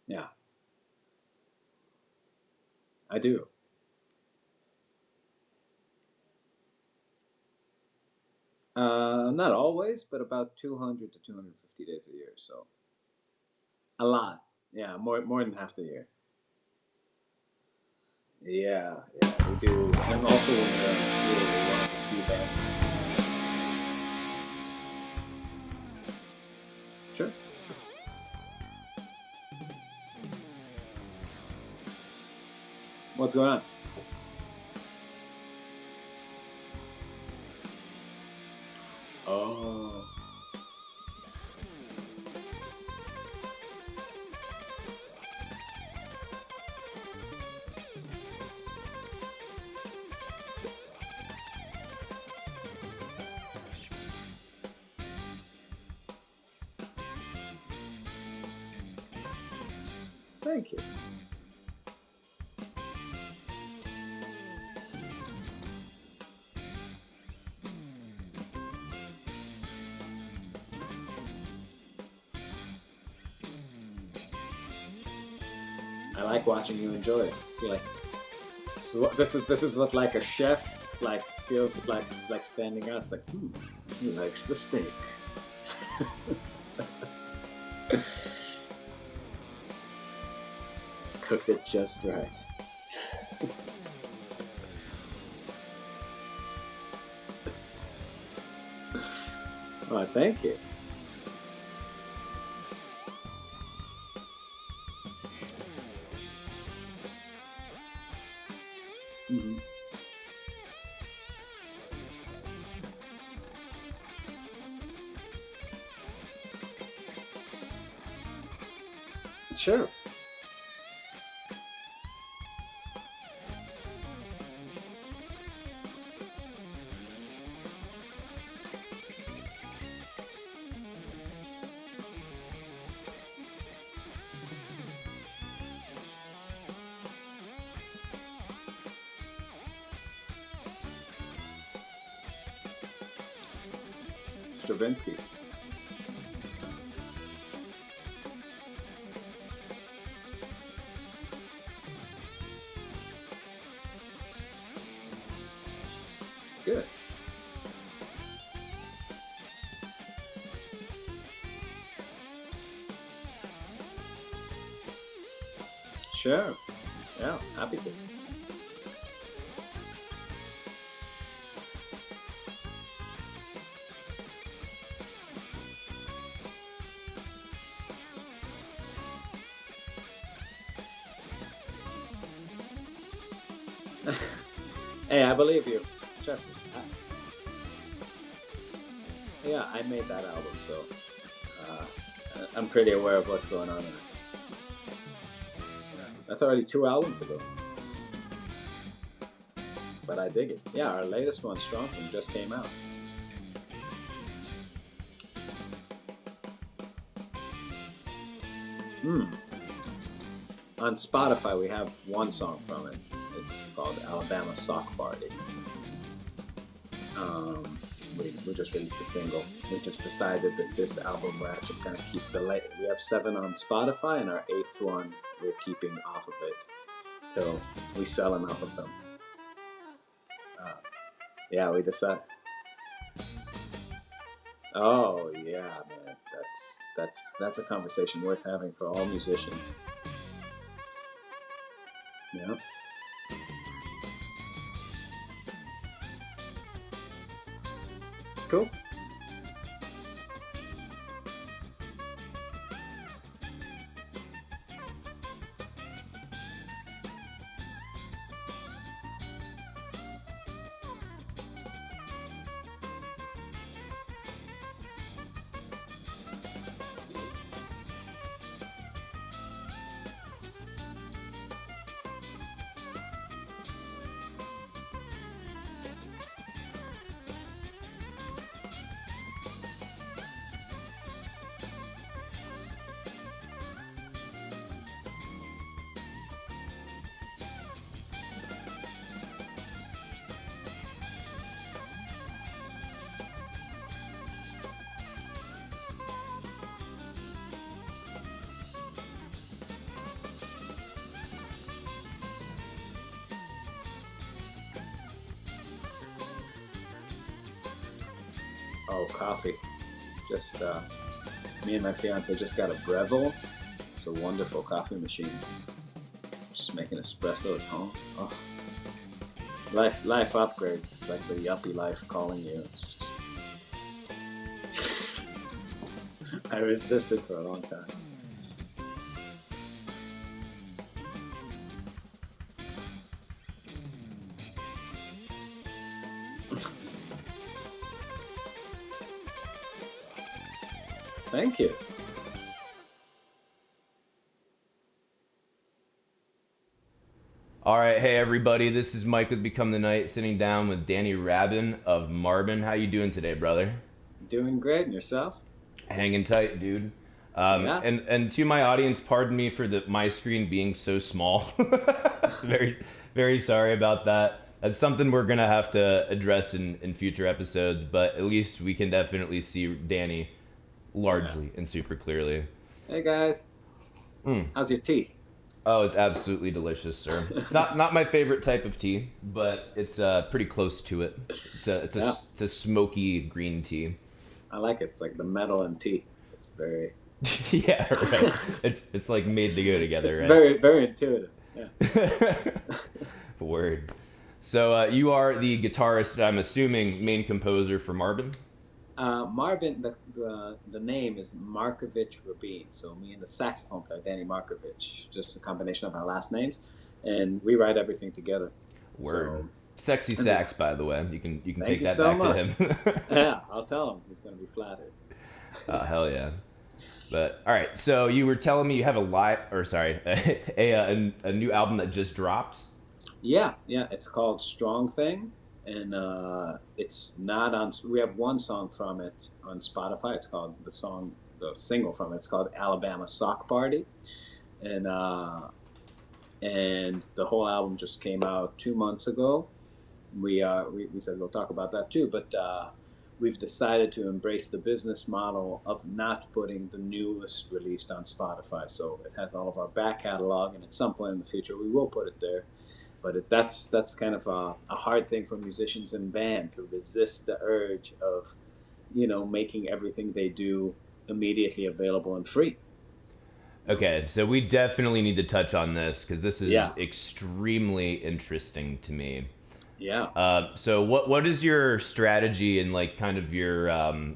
Yeah, I do. Not always, but about 200 to 250 days a year. So a lot. Yeah, more than half the year. Yeah, yeah, we do. And also when we're in school, we one of the few bands. Sure. What's going on? Oh, thank you. I like watching you enjoy it. I feel like this is what like a chef like feels like. It's like standing out. It's like, he likes the steak. Cooked it just right. Oh, thank you. Hmm. Sure. Stravinsky. Good. Sure. Yeah, happy to. Hey, I believe you. Trust me. Yeah, I made that album, so uh, I'm pretty aware of what's going on in it. Yeah, that's already 2 albums ago, but I dig it. Yeah, our latest one, Strong Thing, just came out. Hmm. On Spotify, we have one song from it. It's called Alabama Sock Party. Um, we just released a single. We just decided that this album we're actually going to keep the late. We have 7 on Spotify, and our 8th one we're keeping off of it till we sell enough of them. Uh, yeah, we decided. Oh yeah, man, that's a conversation worth having for all musicians. Yeah, cool. Oh, coffee. Just me and my fiance just got a Breville. It's a wonderful coffee machine. Just making espresso at home. Oh, life upgrade. It's like the yuppie life calling you. It's just I resisted for a long time. Thank you. All right, hey everybody, this is Mike with Become the Night, sitting down with Dani Rabin of Marbin. How you doing today, brother? Doing great. And yourself? Hanging tight, dude. Yeah. And to my audience, pardon me for my screen being so small. very very sorry about that. That's something we're gonna have to address in future episodes, but at least we can definitely see Dani Yeah. largely and super clearly. Hey guys. How's your tea? Oh, it's absolutely delicious, sir. It's not my favorite type of tea, but it's pretty close to it. Yeah. It's a smoky green tea. I like it. It's like the metal and tea. It's very Yeah, right. It's like made to go together, it's right? very intuitive. Yeah. Word. So you are the guitarist, I'm assuming, main composer for Marbin. Marbin, the name is Markovich Rabin. So me and the saxophone player, Dani Markovich, just a combination of our last names, and we write everything together. Word. So, Sexy and sax, by the way. You can thank take you that so back to much. him. Yeah, I'll tell him. He's going to be flattered. Hell yeah. But all right, so you were telling me you have a live, or sorry, a new album that just dropped. Yeah, yeah. It's called Strong Thing, and it's not on. We have one song from it on Spotify. It's called the single from it. It's called Alabama Sock Party, and the whole album just came out 2 months ago. We said we'll talk about that too, but we've decided to embrace the business model of not putting the newest released on Spotify. So it has all of our back catalog, and at some point in the future we will put it there. But that's kind of a hard thing for musicians and band to resist the urge of, making everything they do immediately available and free. Okay, so we definitely need to touch on this because this is Yeah, extremely interesting to me. yeah. So what is your strategy and like kind of your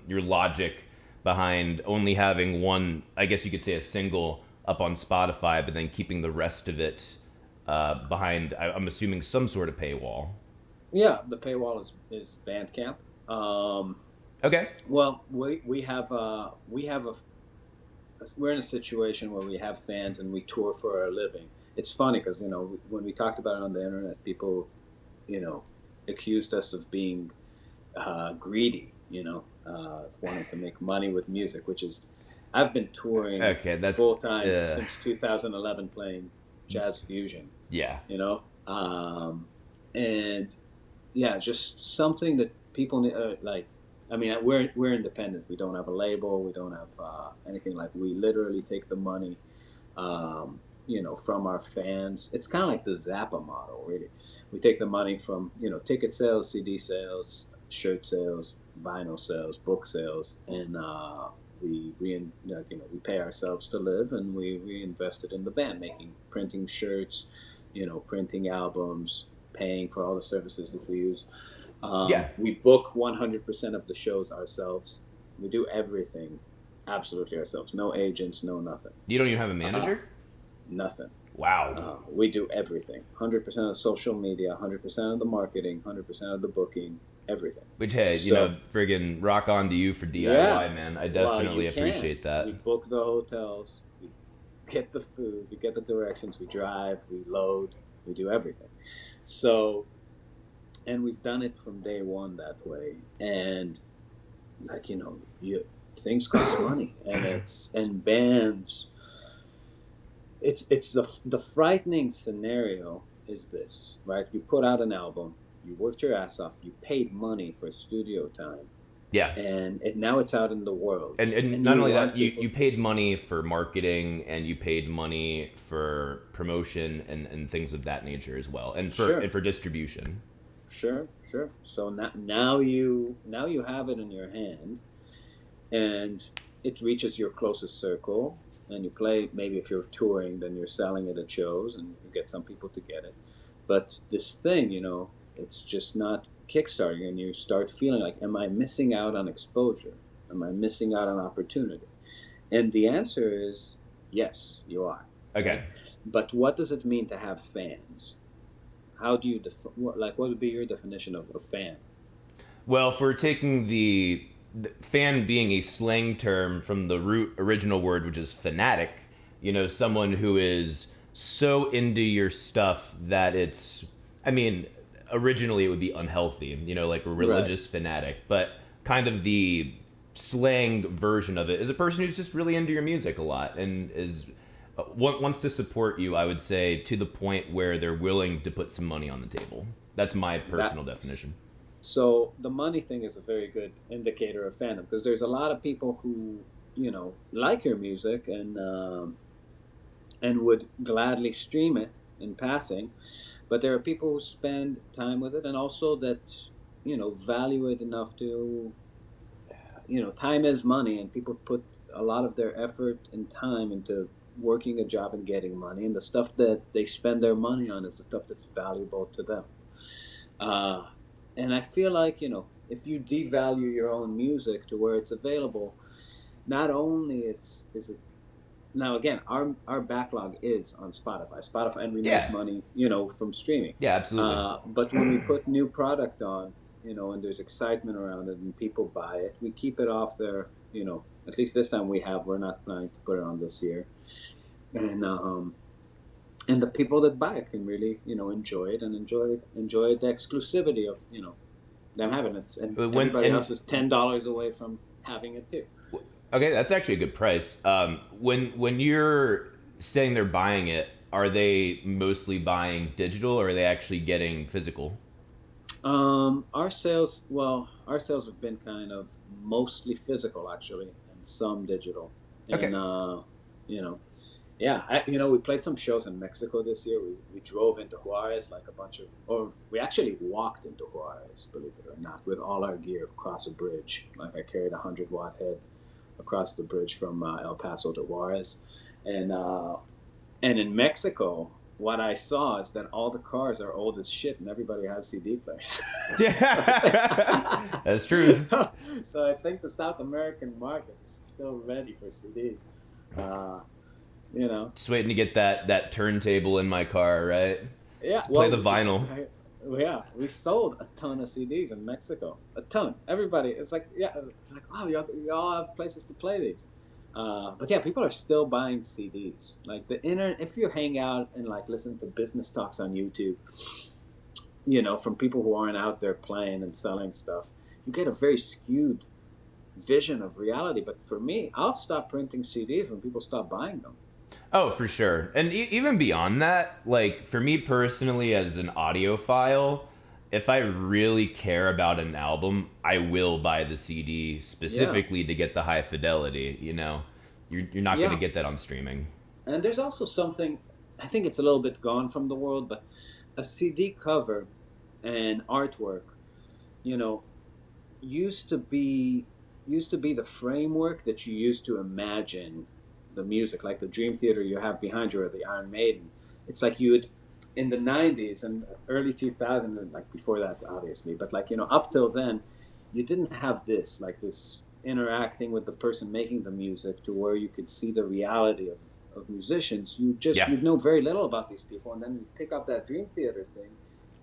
logic behind only having one? I guess you could say a single up on Spotify, but then keeping the rest of it behind. I'm assuming some sort of paywall. Yeah, the paywall is Bandcamp. Um, Okay. well, we have a we're in a situation where we have fans and we tour for our living. It's funny because when we talked about it on the internet, people you know accused us of being greedy, wanting to make money with music, which is I've been touring Okay, that's full time since 2011 playing jazz fusion, yeah. you know, and yeah, just something that people need, like. I mean, we're independent. We don't have a label. We don't have anything like. We literally take the money, from our fans. It's kind of like the Zappa model, really. We take the money from ticket sales, CD sales, shirt sales, vinyl sales, book sales, and we pay ourselves to live, and we reinvest it in the band, printing shirts, printing albums, paying for all the services that we use. Yeah. We book 100% of the shows ourselves. We do everything absolutely ourselves. No agents, no nothing. You don't even have a Uh, manager? Nothing. Wow. We do everything. 100% of the social media, 100% of the marketing, 100% of the booking, everything. Which, hey, So, friggin' rock on to you for yeah, DIY, man. I well, you definitely can. appreciate that. We book the hotels, we get the food, we get the directions, we drive, we load, we do everything. So, and we've done it from day one that way. And like you things cost money, and bands. It's the frightening scenario is this, right? You put out an album, you worked your ass off, you paid money for studio time, Yeah. and now it's out in the world, And and not you only that, want you people. paid money for marketing and you paid money for promotion and things of that nature as well. And Sure. for distribution. Sure, sure. So now you have it in your hand, and it reaches your closest circle, and you play. Maybe if you're touring, then you're selling it at shows, and you get some people to get it. But this thing, it's just not kickstarting, and you start feeling like, am I missing out on exposure? Am I missing out on opportunity? And the answer is yes, you are. Okay. Right? But what does it mean to have fans? How do you what would be your definition of a fan? Well, if we're taking the fan being a slang term from the root original word, which is fanatic, someone who is so into your stuff that it's, I mean, originally it would be unhealthy, like a Right. religious fanatic, but kind of the slang version of it is a person who's just really into your music a lot and is wants to support you, I would say, to the point where they're willing to put some money on the table. That's my That personal definition. So the money thing is a very good indicator of fandom, because there's a lot of people who like your music and would gladly stream it in passing, but there are people who spend time with it, and also that value it enough to time is money, and people put a lot of their effort and time into working a job and getting money, and the stuff that they spend their money on is the stuff that's valuable to them. uh, and I feel like, if you devalue your own music to where it's available, not only is it, now again, our backlog is on Spotify, and we make Yeah. money, from streaming. Yeah, absolutely. But when we put new product on, and there's excitement around it and people buy it, we keep it off there. At least this time we're not planning to put it on this year, and the people that buy it can really, enjoy it and enjoy the exclusivity of, them having it, and When everybody and else is $10 away from having it too. Okay, that's actually a good price. When you're saying they're buying it, are they mostly buying digital or are they actually getting physical? Our sales have been kind of mostly physical, actually, and some digital. Okay. And you know, yeah, we played some shows in Mexico this year. We drove into Juarez, like a bunch of, or we actually walked into Juarez, believe it or not, with all our gear across a bridge. Like, I carried a 100-watt head across the bridge from El Paso to Juarez, and in Mexico, what I saw is that all the cars are old as shit, and everybody has CD players. so, That's true. so I think the South American market is still ready for CDs. Uh, you know, Just waiting to get that turntable in my car, right? yeah. Just play Well, the vinyl. yeah, we sold a ton of CDs in Mexico. A ton. Everybody, it's like, yeah, like, oh, you all have places to play these. But yeah, people are still buying CDs. Like, the internet, if you hang out and like listen to business talks on YouTube, from people who aren't out there playing and selling stuff, you get a very skewed vision of reality. But for me, I'll stop printing CDs when people stop buying them. Oh, for sure. And even beyond that, like for me personally as an audiophile, if I really care about an album, I will buy the CD Yeah, specifically to get the high fidelity, You're not going to yeah. get that on streaming. And there's also something, I think it's a little bit gone from the world, but a CD cover and artwork, you know, used to be used to be the framework that you used to imagine the music, like the Dream Theater you have behind you, or the Iron Maiden. It's like you would, in the 90s and early 2000s, and like before that obviously, but like, up till then, you didn't have this, like, this interacting with the person making the music to where you could see the reality of musicians. Yeah. You'd know very little about these people, and then you pick up that Dream Theater thing,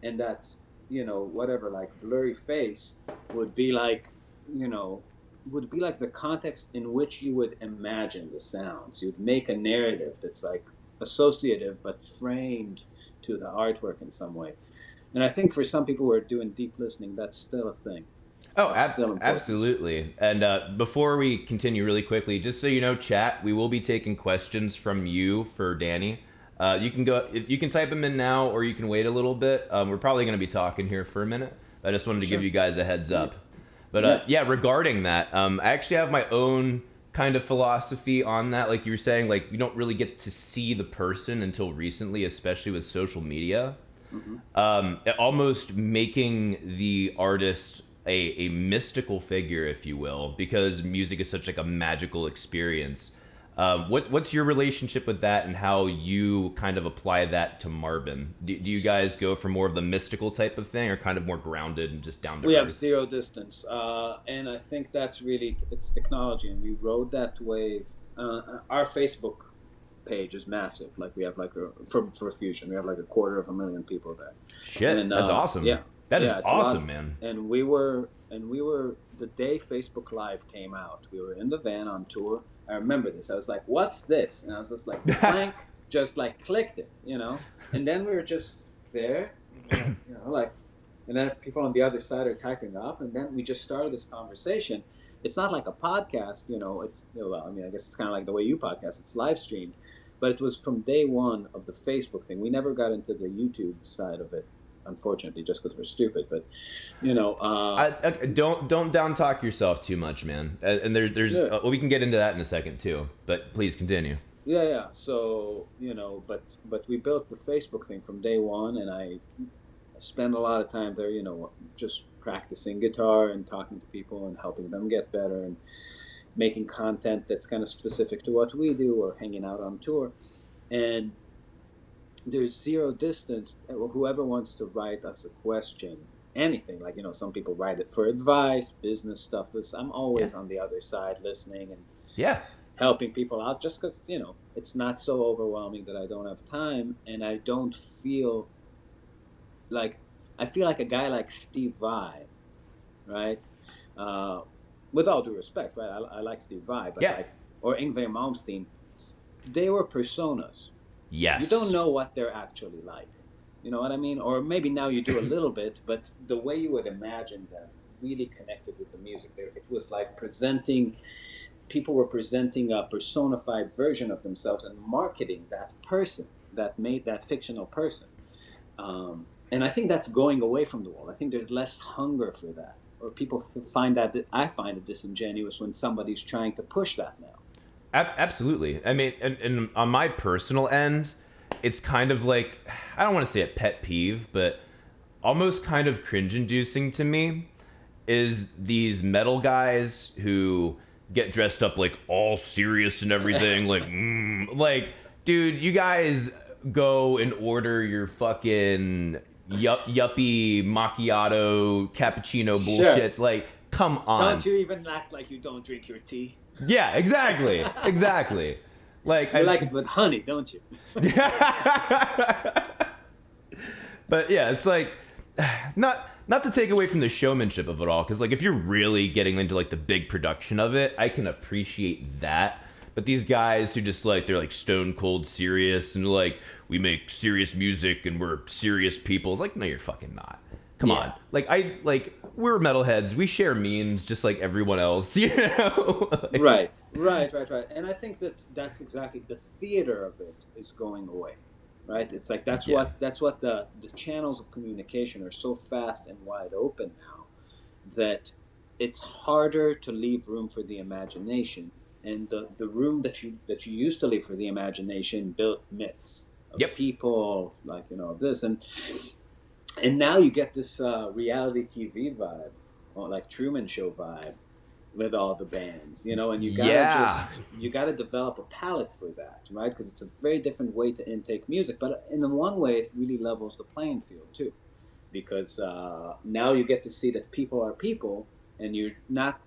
and that, whatever, like, blurry face would be like, you know the context in which you would imagine the sounds. You'd make a narrative that's like associative but framed to the artwork in some way. And I think for some people who are doing deep listening, that's still a thing. Oh, That's still important. absolutely. And before we continue really quickly, just so you know, chat, we will be taking questions from you for Danny. You can go, if you can type them in now, or you can wait a little bit. We're probably going to be talking here for a minute. I just wanted to give Sure. you guys a heads Yeah. up. But Yeah. yeah, regarding that, I actually have my own kind of philosophy on that. Like you were saying, like you don't really get to see the person until recently, especially with social media. almost making the artist a mystical figure, if you will, because music is such like a magical experience. What's your relationship with that, and how you kind of apply that to Marbin? Do you guys go for more of the mystical type of thing, or kind of more grounded and just down to We earth? have zero distance, and I think that's really it's technology, and we rode that wave. Our Facebook page is massive. Like we have like for Fusion, we have like 250,000 people there. Shit, And that's awesome. yeah, That is yeah, it's awesome, man. And we were the day Facebook Live came out. We were in the van on tour. I remember this. I was like, "What's this?" And I was just like, blank, just like clicked it, you know. And then we were just there, like, and then people on the other side are typing up, and then we just started this conversation. It's not like a podcast, It's well, I mean, I guess it's kind of like the way you podcast. It's live streamed, but it was from day one of the Facebook thing. We never got into the YouTube side of it, unfortunately, just because we're stupid. But don't down talk yourself too much, man. And there's we can get into that in a second too. But please continue. Yeah. So but we built the Facebook thing from day one, and I spend a lot of time there, just practicing guitar and talking to people and helping them get better and making content that's kind of specific to what we do, or hanging out on tour. And there's zero distance. Whoever wants to write us a question, anything, like, some people write it for advice, business stuff. I'm always on the other side listening and helping people out, just because, it's not so overwhelming that I don't have time, and I don't feel like, I feel like a guy like Steve Vai, right? With all due respect, right? I like Steve Vai, but or Yngwie Malmsteen, they were personas. Yes. You don't know what they're actually like. You know what I mean? Or maybe now you do a little bit, but the way you would imagine them really connected with the music. It was like people were presenting a personified version of themselves and marketing that person, that made that fictional person. And I think that's going away from the world. I think there's less hunger for that. Or people find that, I find it disingenuous when somebody's trying to push that now. Absolutely. I mean, and on my personal end, it's kind of like, I don't want to say a pet peeve, but almost kind of cringe-inducing to me is these metal guys who get dressed up like all serious and everything, like, dude, you guys go and order your fucking yuppie macchiato cappuccino bullshits. Sure. Like, come on. Don't you even act like you don't drink your tea? Yeah, exactly. Like, you like it with honey, don't you? But yeah, it's like, not to take away from the showmanship of it all, because like if you're really getting into like the big production of it, I can appreciate that. But these guys who just like, they're like stone cold serious and like, we make serious music and we're serious people. It's like, no, you're fucking not. Come on. Like, we're metalheads. We share memes just like everyone else, Right. And I think that's exactly, the theater of it is going away, right? It's like, that's what the channels of communication are so fast and wide open now that it's harder to leave room for the imagination. And the room that you used to leave for the imagination built myths of people, like, this. And now you get this reality TV vibe, or like Truman Show vibe with all the bands, and you gotta develop a palette for that, right? Because it's a very different way to intake music. But in one way, it really levels the playing field too, because now you get to see that people are people, and you're not,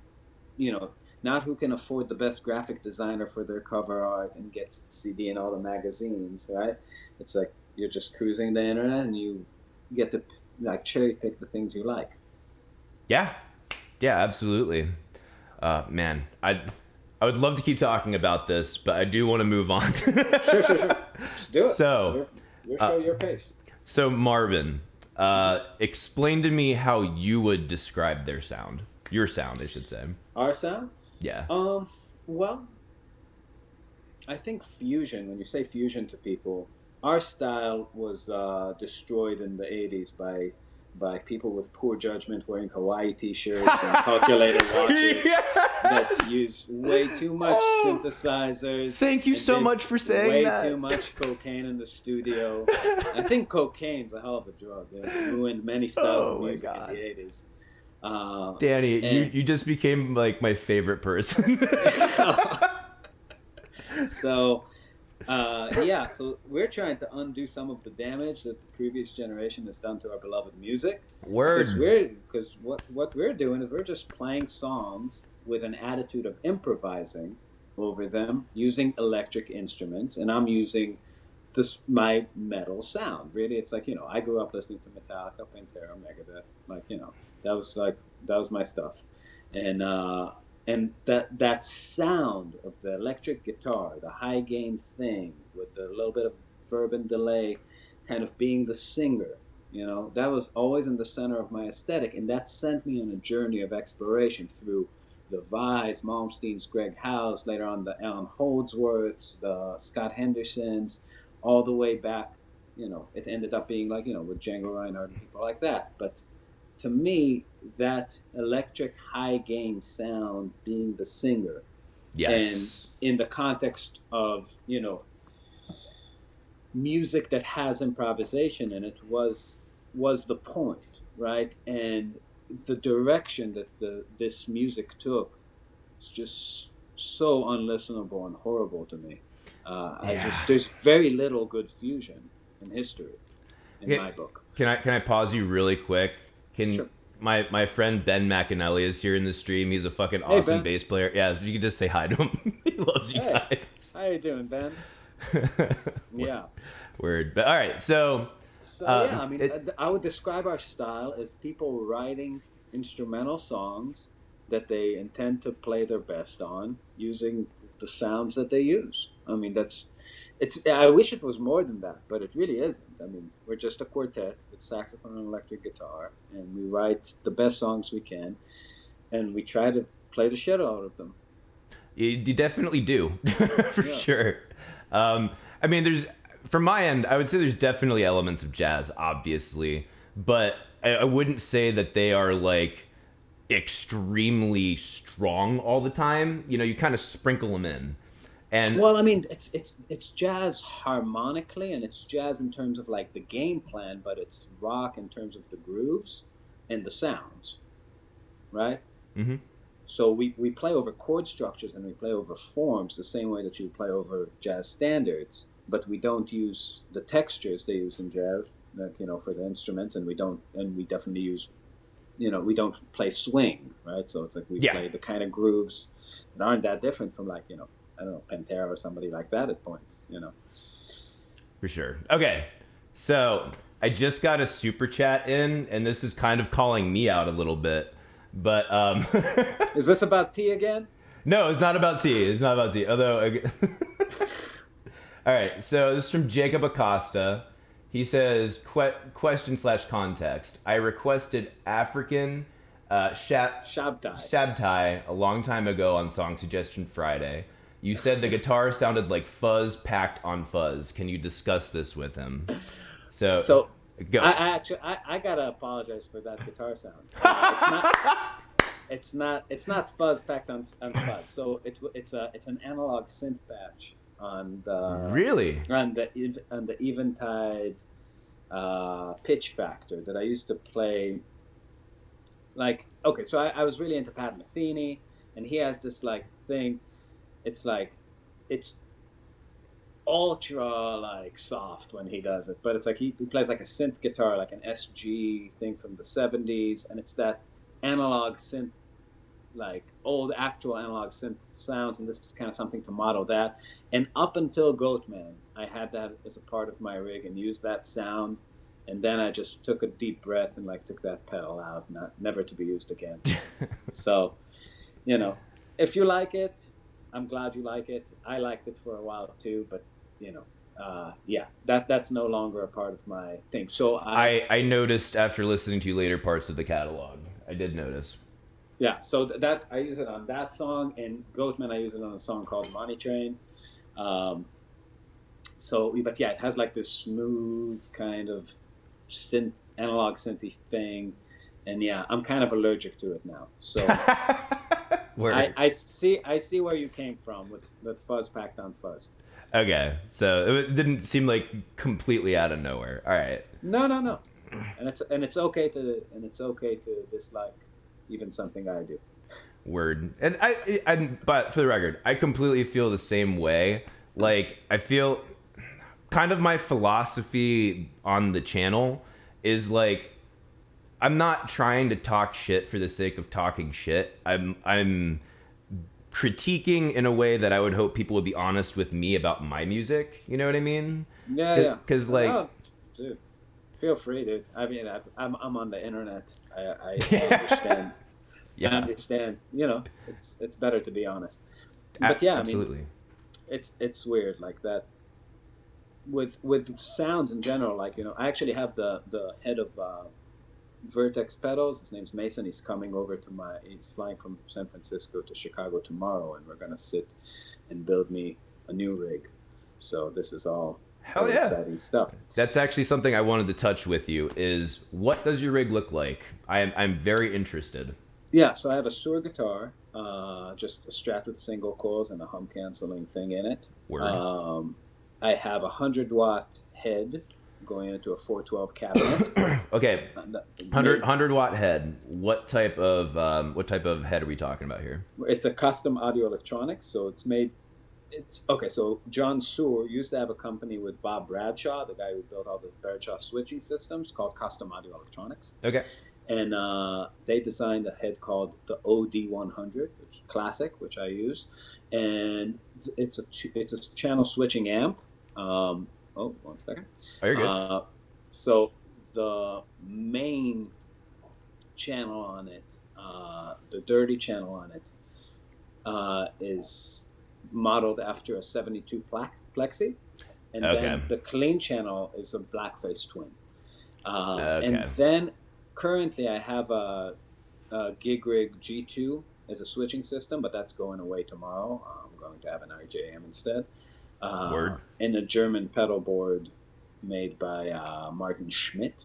not who can afford the best graphic designer for their cover art and gets CD in all the magazines, right? It's like you're just cruising the internet and you get to like cherry pick the things you like. Yeah, absolutely. Man, I would love to keep talking about this, but I do want to move on. Sure. Just do it. So, your show, your pace. So Marbin, explain to me how you would describe their sound. Your sound, I should say. Our sound? Yeah. Well, I think fusion, when you say fusion to people, our style was destroyed in the 80s by by people with poor judgment wearing Hawaii t-shirts and calculator watches that use way too much synthesizers. Thank you so much for saying that. Way too much cocaine in the studio. I think cocaine's a hell of a drug. It ruined many styles of music in the 80s. Dani, you just became like my favorite person. So we're trying to undo some of the damage that the previous generation has done to our beloved music. Because what we're doing is we're just playing songs with an attitude of improvising over them using electric instruments, and I'm using my metal sound. Really, it's like, I grew up listening to Metallica, Pantera, Megadeth, that was my stuff, and that sound of the electric guitar, the high gain thing with a little bit of verb and delay, kind of being the singer, that was always in the center of my aesthetic, and that sent me on a journey of exploration through the Vibes, Malmsteen's, Greg House, later on the Alan Holdsworths, the Scott Hendersons, all the way back. It ended up being like, with Django Reinhardt and people like that. But to me, that electric high gain sound being the singer, yes, and in the context of music that has improvisation in it was the point, right? And the direction that this music took is just so unlistenable and horrible to me. There's very little good fusion in history in my book. Can I pause you really quick? Sure. My friend Ben McAnally is here in the stream. He's a fucking awesome bass player. Yeah, if you could just say hi to him. He loves you guys. How you doing, Ben? Yeah. Word. But all right, so I would describe our style as people writing instrumental songs that they intend to play their best on using the sounds that they use. I mean, I wish it was more than that, but it really isn't. I mean, we're just a quartet with saxophone and electric guitar, and we write the best songs we can, and we try to play the shit out of them. You definitely do, for sure. I mean, from my end, I would say there's definitely elements of jazz, obviously, but I wouldn't say that they are like extremely strong all the time. You kind of sprinkle them in. And well, I mean, it's jazz harmonically, and it's jazz in terms of like the game plan, but it's rock in terms of the grooves and the sounds, right? Mm-hmm. So we play over chord structures and we play over forms the same way that you play over jazz standards, but we don't use the textures they use in jazz, for the instruments, and we definitely use, we don't play swing, right? So it's like we play the kind of grooves that aren't that different from like, I don't know, Pantera or somebody like that at points, For sure. Okay, so I just got a super chat in, and this is kind of calling me out a little bit, but Is this about tea again? No, it's not about tea. It's not about tea. Although, all right. So this is from Jacob Acosta. He says, question/context. I requested African Shabtai a long time ago on Song Suggestion Friday. You said the guitar sounded like fuzz packed on fuzz. Can you discuss this with him? So go. I gotta apologize for that guitar sound. It's not fuzz packed on fuzz. So it's an analog synth patch on the Eventide pitch factor that I used to play. Like, okay, so I was really into Pat Metheny, and he has this like thing. It's like, it's ultra like soft when he does it, but it's like he plays like a synth guitar, like an SG thing from the 70s, and it's that analog synth, like old actual analog synth sounds, and this is kind of something to model that. And up until Goatman, I had that as a part of my rig and used that sound, and then I just took a deep breath and like took that pedal out, never to be used again. So, if you like it, I'm glad you like it. I liked it for a while too, but that's no longer a part of my thing. So I noticed after listening to later parts of the catalog, I did notice. Yeah, so that I use it on that song, and Goatman I use it on a song called Money Train. But yeah, it has like this smooth kind of analog synthy thing, and yeah, I'm kind of allergic to it now. So I see where you came from with fuzz packed on fuzz. Okay, so it didn't seem like completely out of nowhere. All right. No, and it's okay to dislike even something I do. Word. And but for the record, I completely feel the same way. Like, I feel kind of my philosophy on the channel is like, I'm not trying to talk shit for the sake of talking shit. I'm critiquing in a way that I would hope people would be honest with me about my music. You know what I mean? Yeah. Because like, oh, dude, feel free, dude. I mean, I'm on the internet. I yeah, understand. I yeah, understand. You know, it's better to be honest. But yeah, absolutely. I mean, it's weird like that with sounds in general. Like, you know, I actually have the head of Vertex Pedals. His name's Mason. He's coming over he's flying from San Francisco to Chicago tomorrow, and we're gonna sit and build me a new rig. So this is all Hell yeah. exciting stuff. That's actually something I wanted to touch with you. Is what does your rig look like? I'm very interested. Yeah, so I have a Shure guitar, just a Strat with single coils and a hum canceling thing in it. Word. I have a 100-watt head going into a 412 cabinet. Okay, 100 watt head. What type of head are we talking about here? It's a custom audio electronics, so it's made. It's okay. So John Sewer used to have a company with Bob Bradshaw, the guy who built all the Bradshaw switching systems, called Custom Audio Electronics. Okay. And they designed a head called the OD100, which is classic, which I use, and it's a channel switching amp. Oh, 1 second. Oh, you're good. So the main channel on it, the dirty channel on it, is modeled after a 72 plexi, and then the clean channel is a blackface twin. And then currently I have a Gig Rig G2 as a switching system, but that's going away tomorrow. I'm going to have an RJM instead. Word. And a German pedal board made by Martin Schmidt.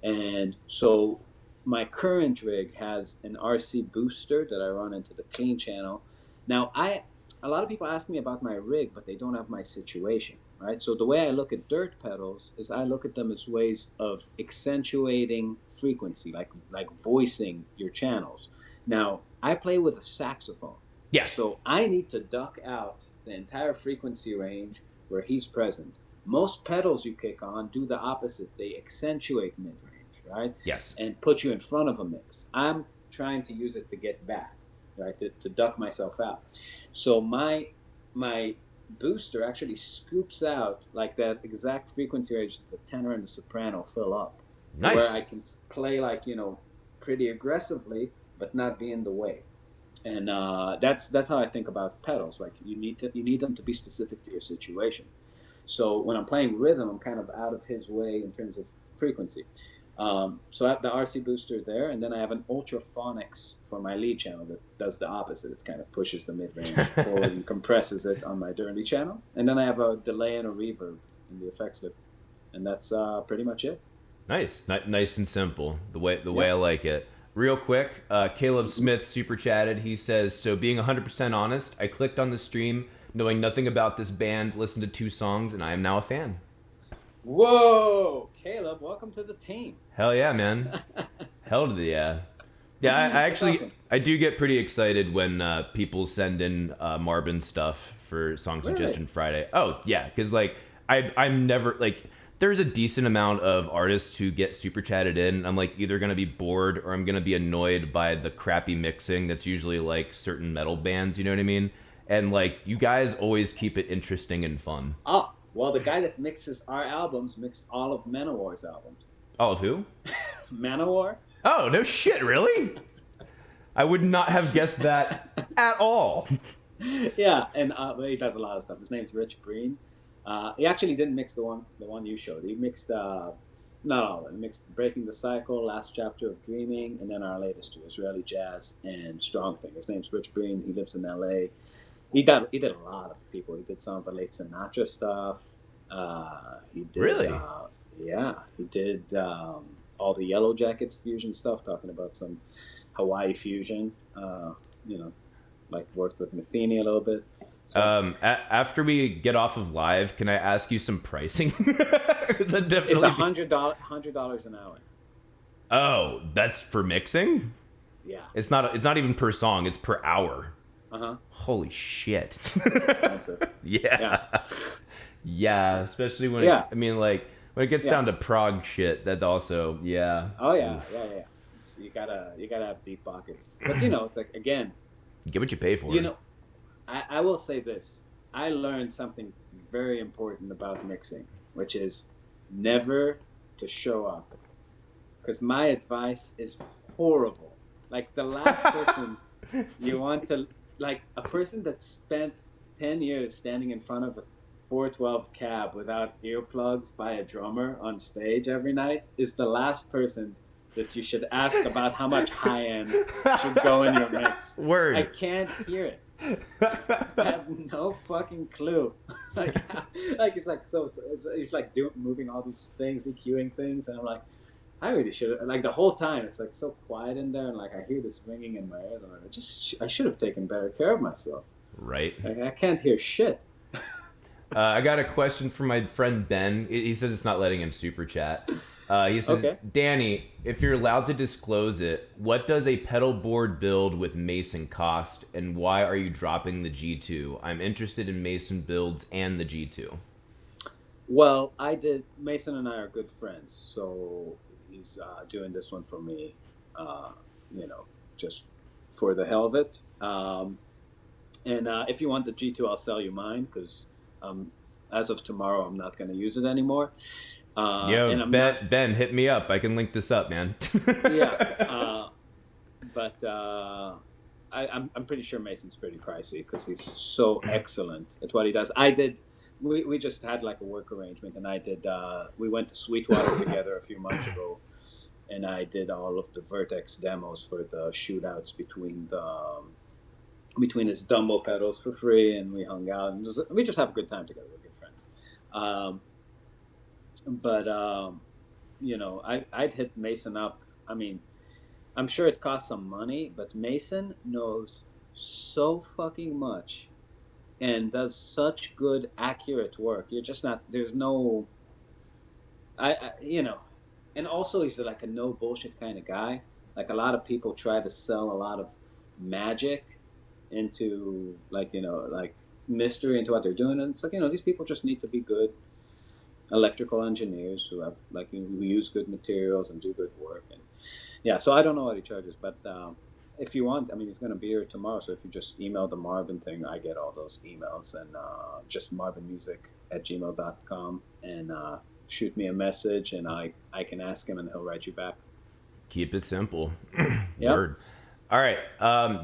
And so my current rig has an RC booster that I run into the clean channel. Now, a lot of people ask me about my rig, but they don't have my situation, right? So the way I look at dirt pedals is I look at them as ways of accentuating frequency, like voicing your channels. Now, I play with a saxophone. Yeah. So I need to duck out the entire frequency range where he's present. Most pedals you kick on do the opposite. They accentuate mid-range, right? Yes. And put you in front of a mix. I'm trying to use it to get back, right? To duck myself out. So my booster actually scoops out like that exact frequency range that the tenor and the soprano fill up. Nice. Where I can play like, you know, pretty aggressively, but not be in the way. And that's how I think about pedals. Like you need them to be specific to your situation. So when I'm playing rhythm, I'm kind of out of his way in terms of frequency. So I have the RC booster there, and then I have an Ultraphonics for my lead channel that does the opposite. It kind of pushes the mid-range forward and compresses it on my dirty channel. And then I have a delay and a reverb in the effects lip, and that's pretty much it. Nice, nice and simple. The way I like it. Real quick, Caleb Smith super chatted. He says, so being 100% honest, I clicked on the stream knowing nothing about this band, listened to 2 songs, and I am now a fan. Whoa, Caleb, welcome to the team. Hell yeah, man. Hell to the yeah. Yeah, I actually, awesome. I do get pretty excited when people send in Marbin stuff for Song Suggestion Friday. Oh, yeah, because like, I'm never, like, there's a decent amount of artists who get super chatted in. I'm like either going to be bored or I'm going to be annoyed by the crappy mixing that's usually like certain metal bands, you know what I mean? And like, you guys always keep it interesting and fun. Oh, well, the guy that mixes our albums mixed all of Manowar's albums. All of who? Manowar. Oh, no shit, really? I would not have guessed that at all. Yeah, and he does a lot of stuff. His name's Rich Breen. He actually didn't mix the one you showed. He mixed not all of it. He mixed Breaking the Cycle, Last Chapter of Dreaming, and then our latest two, Israeli Jazz and Strong Thing. His name's Rich Breen. He lives in L.A. He did a lot of people. He did some of the late Sinatra stuff. He did, really? Yeah, he did all the Yellow Jackets fusion stuff, talking about some Hawaii fusion. You know, like worked with Matheny a little bit. So After we get off of live, can I ask you some pricing? 'Cause I'd it's a definitely be... $100 an hour. Oh, that's for mixing? Yeah. It's not even per song, it's per hour. Uh-huh. Holy shit. It's expensive. Yeah. Yeah. Yeah, especially when Yeah. I mean like when it gets Yeah. down to prog shit, that also, yeah. Oh yeah, Oof. yeah, yeah. You gotta have deep pockets. But you know, it's like again, You get what you pay for. you know, I will say this. I learned something very important about mixing, which is never to show up. Because my advice is horrible. Like the last person you want to, like a person that spent 10 years standing in front of a 412 cab without earplugs by a drummer on stage every night is the last person that you should ask about how much high end should go in your mix. Word. I can't hear it. I have no fucking clue. like, it's like so. It's like moving all these things, EQing things, and I'm like, I really should. Like the whole time, it's like so quiet in there, and like I hear this ringing in my ears. And I should have taken better care of myself. Right. Like I can't hear shit. I got a question from my friend Ben. He says it's not letting him super chat. He says, Okay. Danny, if you're allowed to disclose it, what does a pedal board build with Mason cost, and why are you dropping the G2? I'm interested in Mason builds and the G2. Well, Mason and I are good friends, so he's doing this one for me, you know, just for the hell of it. And if you want the G2, I'll sell you mine, because as of tomorrow, I'm not going to use it anymore. Yo, Ben, hit me up. I can link this up, man. Yeah, but I'm pretty sure Mason's pretty pricey because he's so excellent at what he does. We just had like a work arrangement, and we went to Sweetwater together a few months ago, and I did all of the Vertex demos for the shootouts between his Dumbo pedals for free, and we hung out, and we just have a good time together. We're good friends. But you know, I'd hit Mason up. I mean, I'm sure it costs some money, but Mason knows so fucking much and does such good, accurate work. You're just not. There's no. You know, and also he's like a no bullshit kind of guy. Like a lot of people try to sell a lot of magic into like mystery into what they're doing, and it's like these people just need to be good electrical engineers who have who use good materials and do good work. And yeah, so I don't know what he charges, but if you want, I mean, he's going to be here tomorrow, so if you just email the Marbin thing, I get all those emails, and just marbinmusic@gmail.com, and shoot me a message, and I can ask him and he'll write you back. Keep it simple. Yep. Word. All right.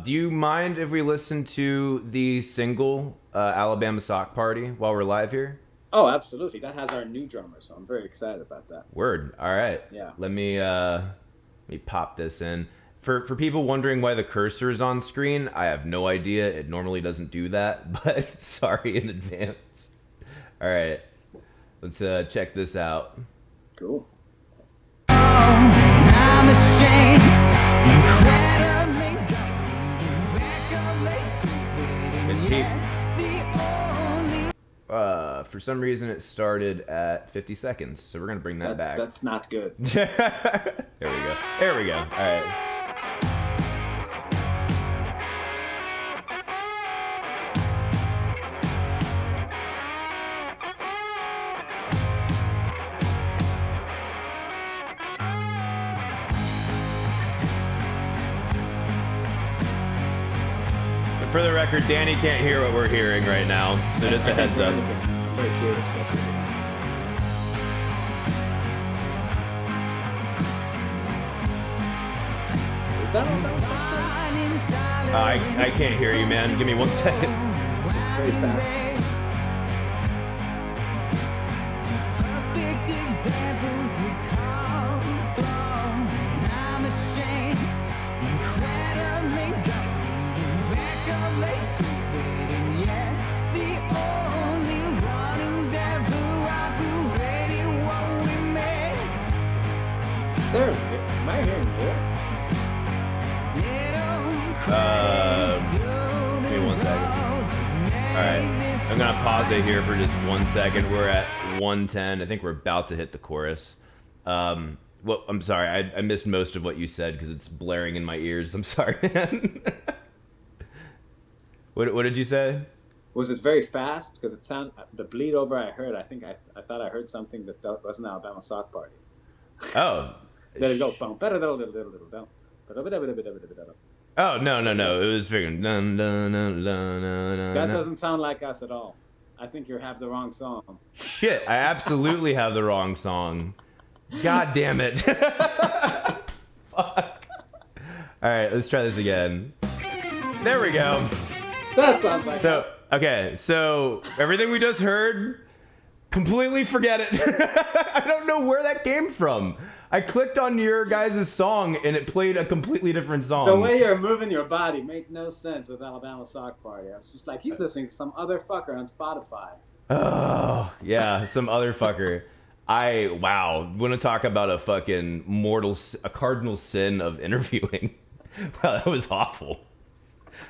Do you mind if we listen to the single Alabama Sock Party while we're live here? Oh, absolutely. That has our new drummer, so I'm very excited about that. Word. All right. Yeah. Let me pop this in. For people wondering why the cursor is on screen, I have no idea. It normally doesn't do that, but sorry in advance. All right. Let's check this out. Cool. I'm ashamed, For some reason, it started at 50 seconds, so we're going to bring that back. That's not good. There we go. There we go. All right. For the record, Danny can't hear what we're hearing right now, so just a heads up. I'm very curious what you're doing. Is that all that was something? I can't hear you, man. Give me 1 second. It's very fast. There, am I hearing lyrics? Give me 1 second. Alright, I'm gonna pause it here for just 1 second. We're at 110. I think we're about to hit the chorus. Well, I'm sorry, I missed most of what you said because it's blaring in my ears. I'm sorry, man. What did you say? Was it very fast? Because it sounded, the bleed over I heard, I thought I heard something that wasn't Alabama Sock Party. Oh. There you go. That Oh, no. It was freaking... That doesn't sound like us at all. I think you have the wrong song. Shit, I absolutely have the wrong song. God damn it. Fuck. Alright, let's try this again. There we go. That sounds like So, okay, so everything we just heard, completely forget it. I don't know where that came from. I clicked on your guys' song and it played a completely different song. The way you're moving your body made no sense with Alabama Sock Party. I was just like, he's listening to some other fucker on Spotify. Oh, yeah, some other fucker. Wow, want to talk about a fucking a cardinal sin of interviewing. Wow, that was awful.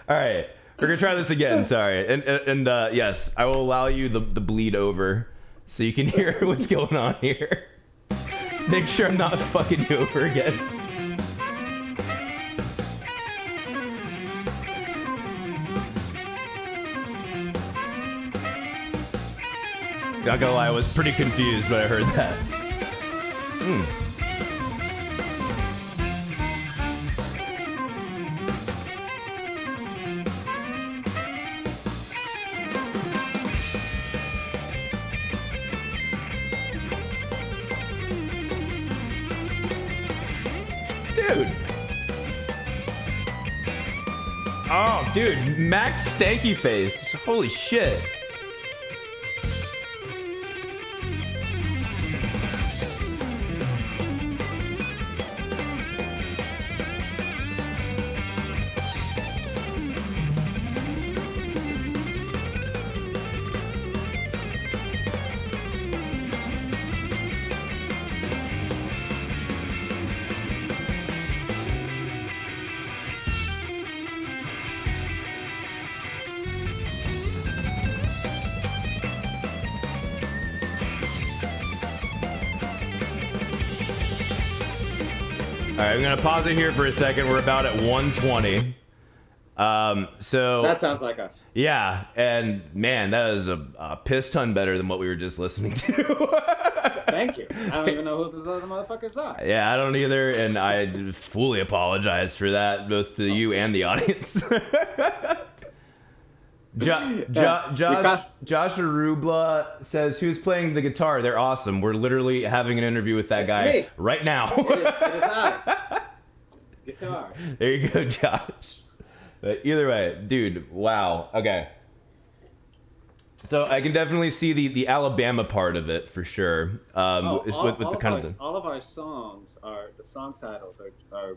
All right, we're going to try this again, sorry. And yes, I will allow you the bleed over so you can hear what's going on here. Make sure I'm not fucking you over again. Not gonna lie, I was pretty confused when I heard that. Dude. Oh, dude, Max Stanky Face. Holy shit. All right, I'm gonna pause it here for a second. We're about at 120. So that sounds like us. Yeah, and man, that is a piss ton better than what we were just listening to. Thank you. I don't even know who those other motherfuckers are. Yeah, I don't either, and I fully apologize for that, both to you and the audience. Josh Arubla says, "Who's playing the guitar? They're awesome. We're literally having an interview with that guy me. right now." It is I. Guitar. There you go, Josh. But either way, dude, wow. Okay. So I can definitely see the Alabama part of it for sure. All of our songs the song titles are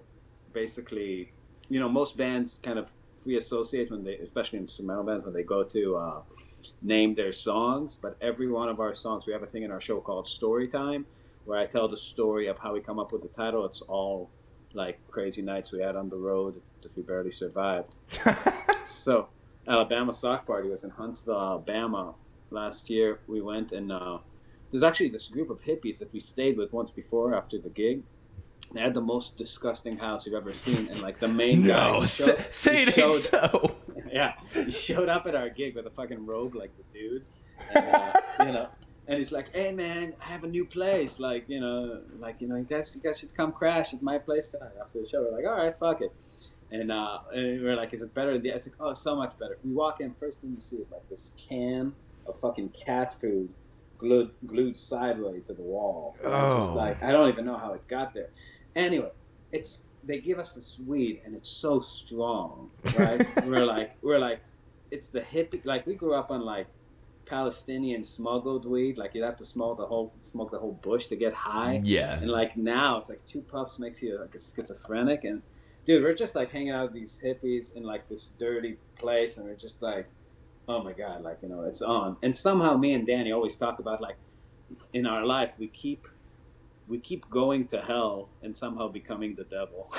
basically, most bands kind of free associate when they, especially instrumental bands, when they go to name their songs. But every one of our songs, we have a thing in our show called Story Time, where I tell the story of how we come up with the title. It's all like crazy nights we had on the road that we barely survived. So Alabama Sock Party was in Huntsville, Alabama last year. We went and there's actually this group of hippies that we stayed with once before after the gig. They had the most disgusting house you've ever seen, and like the main guy. Say it ain't so. Yeah, he showed up at our gig with a fucking robe like the dude, and and he's like, "Hey man, I have a new place. You guys should come crash at my place tonight after the show." We're like, "All right, fuck it." And we're like, "Is it better than the?" I was like, "Oh, so much better." We walk in, first thing you see is like this can of fucking cat food glued sideways to the wall. Oh. Just like, I don't even know how it got there. Anyway, they give us this weed and it's so strong, right? we're like, it's the hippie. Like we grew up on like Palestinian smuggled weed. Like you'd have to smoke the whole bush to get high. Yeah. And like now it's like 2 puffs makes you like a schizophrenic. And dude, we're just like hanging out with these hippies in like this dirty place, and we're just like, oh my god, like it's on. And somehow me and Dani always talk about like in our life we keep we keep going to hell and somehow becoming the devil.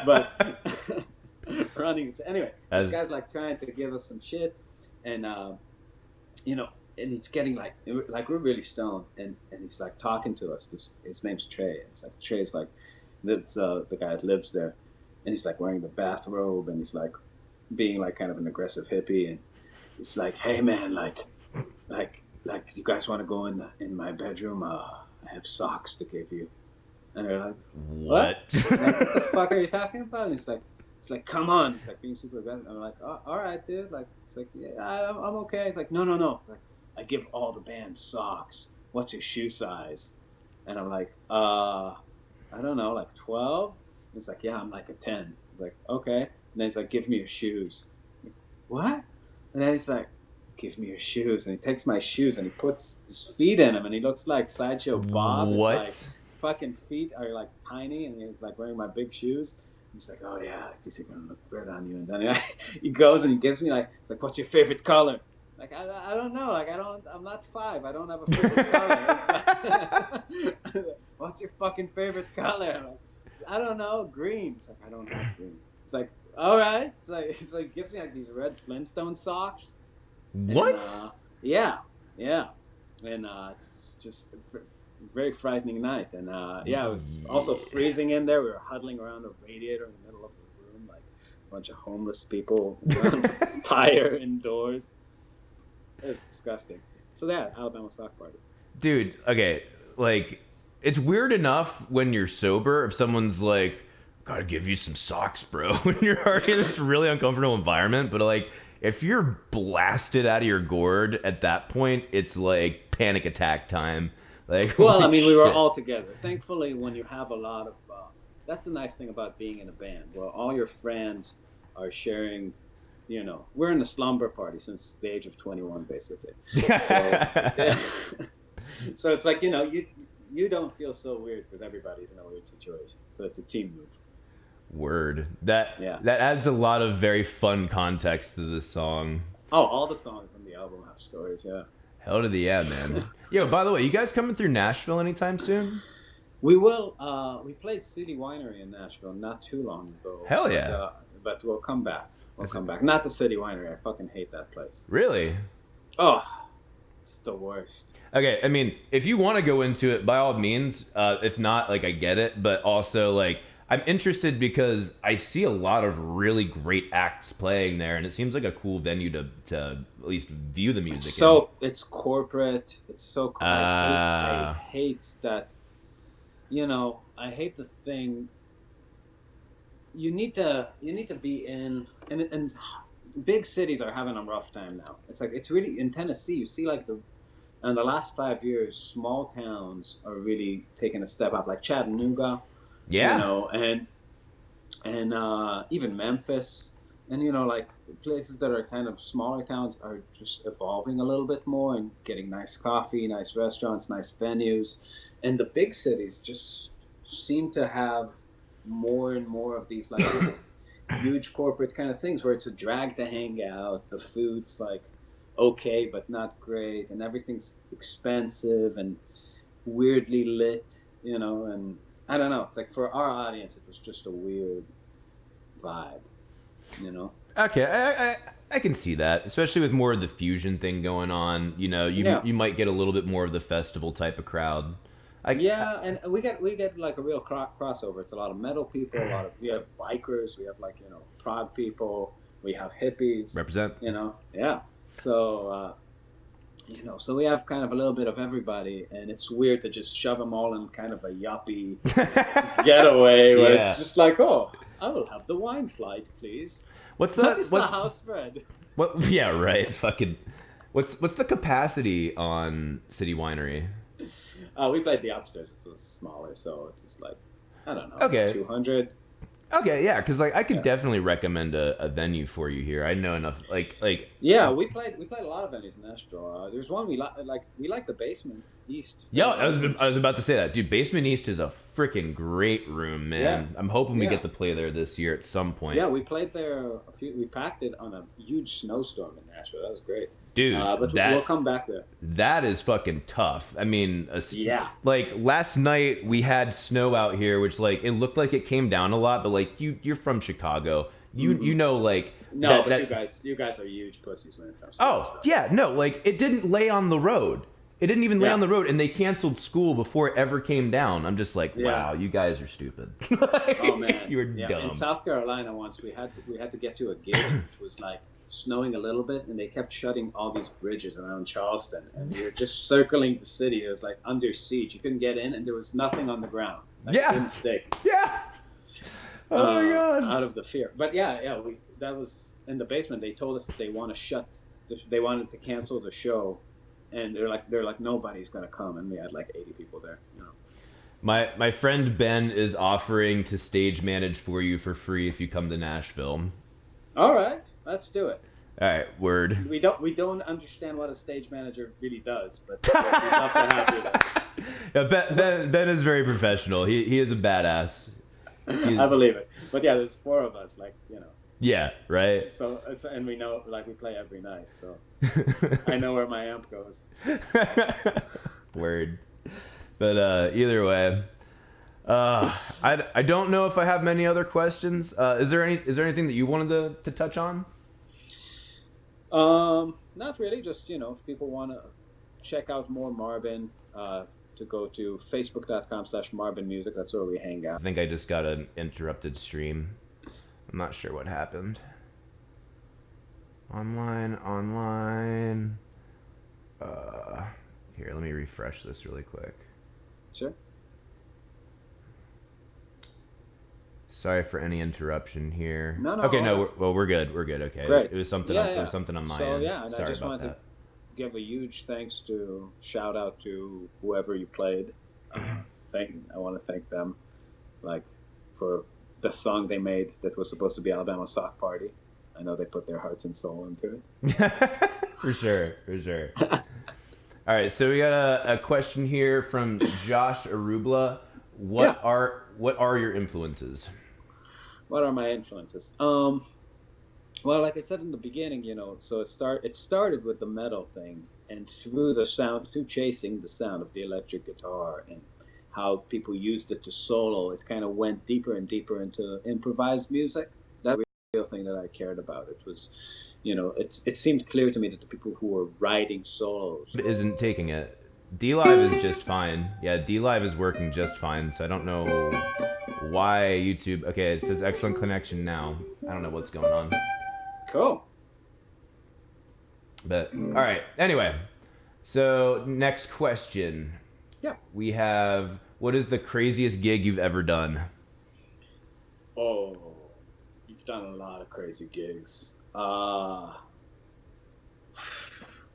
But running. So anyway, this guy's like trying to give us some shit, and you know, and he's getting like we're really stoned, and he's like talking to us. His name's Trey. It's like Trey's like that's the guy that lives there, and he's like wearing the bathrobe, and he's like being like kind of an aggressive hippie, and it's like, hey man, like you guys want to go in my bedroom? I have socks to give you. And they're like, what? Like, what the fuck are you talking about? And it's like, come on. It's like being super aggressive. I'm like, oh, all right, dude. Like, it's like, yeah, I'm okay. It's like, no. Like, I give all the band socks. What's your shoe size? And I'm like, I don't know, like 12? And it's like, yeah, I'm like a 10. It's like, okay. And then he's like, give me your shoes. Like, what? And then he's like, give me your shoes. And he takes my shoes and he puts his feet in them, and he looks like Sideshow Bob. What? His, like, fucking feet are like tiny, and he's like wearing my big shoes. He's like, oh yeah, these are gonna look good on you. And then he goes and he gives me like, it's like, what's your favorite color? Like, I don't know. Like, I'm not 5. I don't have a favorite color. It's like, what's your fucking favorite color? I'm like, I don't know, green. It's like, I don't have green. It's like, all right. It's like gives me like these red Flintstone socks. What? And, yeah. And it's just a very frightening night. And yeah, it was also freezing in there. We were huddling around a radiator in the middle of the room, like a bunch of homeless people around fire indoors. It was disgusting. So yeah, Alabama sock party. Dude, okay, like, it's weird enough when you're sober if someone's like, gotta give you some socks, bro, when you're already in this really uncomfortable environment, but like, if you're blasted out of your gourd at that point, it's like panic attack time. Like, well, I mean, we were all together. Thankfully, when you have a lot of, that's the nice thing about being in a band. Well, all your friends are sharing. You know, we're in a slumber party since the age of 21, basically. So, so it's like, you know, you don't feel so weird because everybody's in a weird situation. So it's a team move. Word. That adds a lot of very fun context to this song. Oh, all the songs from the album have stories, yeah. Hell to the yeah, man. Yo, by the way, you guys coming through Nashville anytime soon? We will. We played City Winery in Nashville not too long ago. Hell yeah. But we'll come back. We'll come back. Not the City Winery. I fucking hate that place. Really? Oh, it's the worst. Okay, I mean, if you want to go into it, by all means. If not, like, I get it. But also, like, I'm interested because I see a lot of really great acts playing there, and it seems like a cool venue to at least view the music So it's corporate. It's so corporate. I hate that. You know, I hate the thing. You need to be in, and big cities are having a rough time now. It's like, it's really in Tennessee. You see, like, in the last 5 years, small towns are really taking a step up, like Chattanooga. Yeah. You know, and even Memphis, and you know, like places that are kind of smaller towns are just evolving a little bit more and getting nice coffee, nice restaurants, nice venues, and the big cities just seem to have more and more of these like huge corporate kind of things where it's a drag to hang out. The food's like okay but not great, and everything's expensive and weirdly lit, you know. And I don't know, it's like for our audience it was just a weird vibe, you know. Okay, I can see that, especially with more of the fusion thing going on. You know, you might get a little bit more of the festival type of crowd. And we get like a real crossover. It's a lot of metal people, we have bikers, we have like, you know, prog people, we have hippies. Represent. You know, yeah. So, you know, so we have kind of a little bit of everybody, and it's weird to just shove them all in kind of a yuppie getaway where it's just like, oh, I will have the wine flight, please. What's the house spread? What? Yeah, right. Fucking. What's the capacity on City Winery? We played the upstairs. It was smaller, so it was like, I don't know, okay, 200. Okay, yeah, because like I could definitely recommend a venue for you here. I know enough. Like. Yeah, we played a lot of venues in Nashville. There's one we like the Basement East. Yeah, I was about to say that, dude. Basement East is a freaking great room, man. Yeah. I'm hoping we get to play there this year at some point. Yeah, we played there we packed it on a huge snowstorm in Nashville. That was great. Dude, But we'll come back there. that is fucking tough. I mean, Yeah. like last night we had snow out here, which like it looked like it came down a lot, but like you're from Chicago, you know like No, but you guys are huge pussies when it comes to that oh stuff. yeah, no, like it didn't lay on the road. It didn't even lay Yeah. on the road, and they canceled school before it ever came down. I'm just like, Yeah. wow, you guys are stupid. Oh man, you were yeah. dumb. In South Carolina, once we had to get to a gig. It was like snowing a little bit, and they kept shutting all these bridges around Charleston, and we were just circling the city. It was like under siege. You couldn't get in, and there was nothing on the ground. Like, Yeah. it didn't stick. Yeah. Oh my god. Out of the fear. But yeah, that was in the basement. They told us that they wanted to cancel the show, and they're like nobody's gonna come, and we had like 80 people there. You know. My friend Ben is offering to stage manage for you for free if you come to Nashville. All right, let's do it. All right, word. We don't understand what a stage manager really does, but we'd love to have you there. Yeah, Ben is very professional. He is a badass. I believe it. But yeah, there's 4 of us, like, you know. Yeah, right. So and we know, like, we play every night, so I know where my amp goes. Word. But either way, I don't know if I have many other questions. Is there anything that you wanted to touch on? Not really. Just, you know, if people want to check out more Marbin, to go to facebook.com/MarbinMusic. That's where we hang out. I think I just got an interrupted stream. I'm not sure what happened. Online. Here, let me refresh this really quick. Sure. Sorry for any interruption here. No. Okay, no. We're good. We're good. Okay. Great. It was something. Yeah, It was something on my so, end. yeah, and Sorry I just about wanted that. to give a huge shout out to whoever you played. I want to thank them, like, for the song they made that was supposed to be Alabama Sock Party. I know they put their hearts and soul into it. For sure. All right, so we got a question here from Josh Arubla. What are your influences? What are my influences? Well, like I said in the beginning, you know, so it started with the metal thing, and through chasing the sound of the electric guitar and how people used it to solo, it kind of went deeper and deeper into improvised music. That was the real thing that I cared about. It was, you know, it seemed clear to me that the people who were writing solos Isn't taking it. D-Live is just fine. Yeah, D-Live is working just fine, so I don't know why YouTube... Okay, it says excellent connection now. I don't know what's going on. Cool. But, all right. Anyway, so next question. Yeah. We have, what is the craziest gig you've ever done? Oh, you've done a lot of crazy gigs.